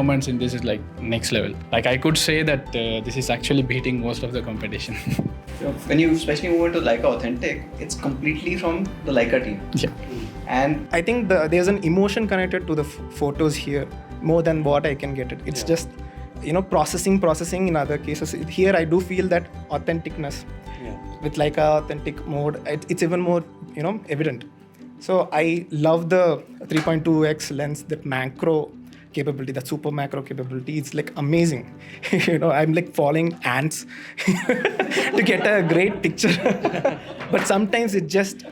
performance in this is like next level. Like I could say that this is actually beating most of the competition. When you especially move into Leica Authentic, it's completely from the Leica team. Yeah. And I think there's an emotion connected to the photos here more than what I can get it. It's just, processing in other cases. Here I do feel that authenticness. With Leica Authentic mode, it's even more, evident. So I love the 3.2x lens, that macro capability, that super macro capability. It's like amazing. I'm like following ants to get a great picture. But sometimes it just,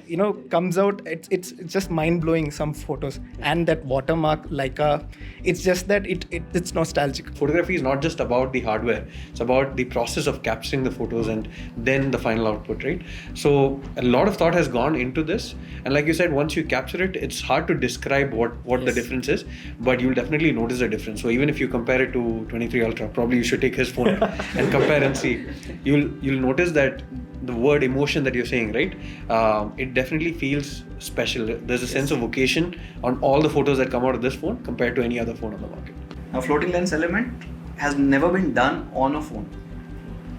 comes out. It's just mind blowing, some photos. And that watermark Leica, it's just that it's nostalgic. Photography is not just about the hardware, it's about the process of capturing the photos and then the final output, right? So a lot of thought has gone into this, and like you said, once you capture it, it's hard to describe what the difference is, but you'll definitely notice the difference. So even if you compare it to 23 Ultra, probably you should take his phone and compare and see. You'll notice that the word emotion that you're saying, right? It definitely feels special. There's a sense of occasion on all the photos that come out of this phone compared to any other phone on the market. now floating lens element has never been done on a phone.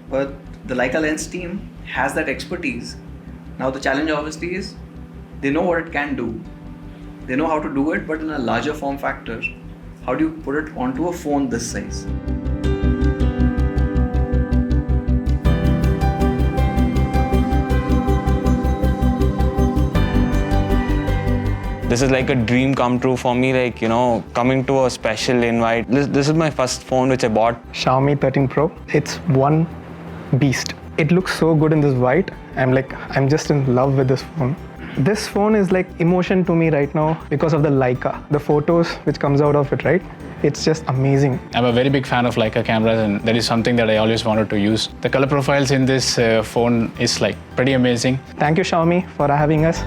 But the Leica Lens team has that expertise. Now the challenge obviously is they know what it can do. They know how to do it, but in a larger form factor. How do you put it onto a phone this size? This is like a dream come true for me, like, coming to a special invite. This is my first phone which I bought. Xiaomi 13 Pro. It's one beast. It looks so good in this white. I'm just in love with this phone. This phone is like emotion to me right now because of the Leica, the photos which comes out of it, right? It's just amazing. I'm a very big fan of Leica cameras, and that is something that I always wanted to use. The color profiles in this phone is like pretty amazing. Thank you, Xiaomi, for having us.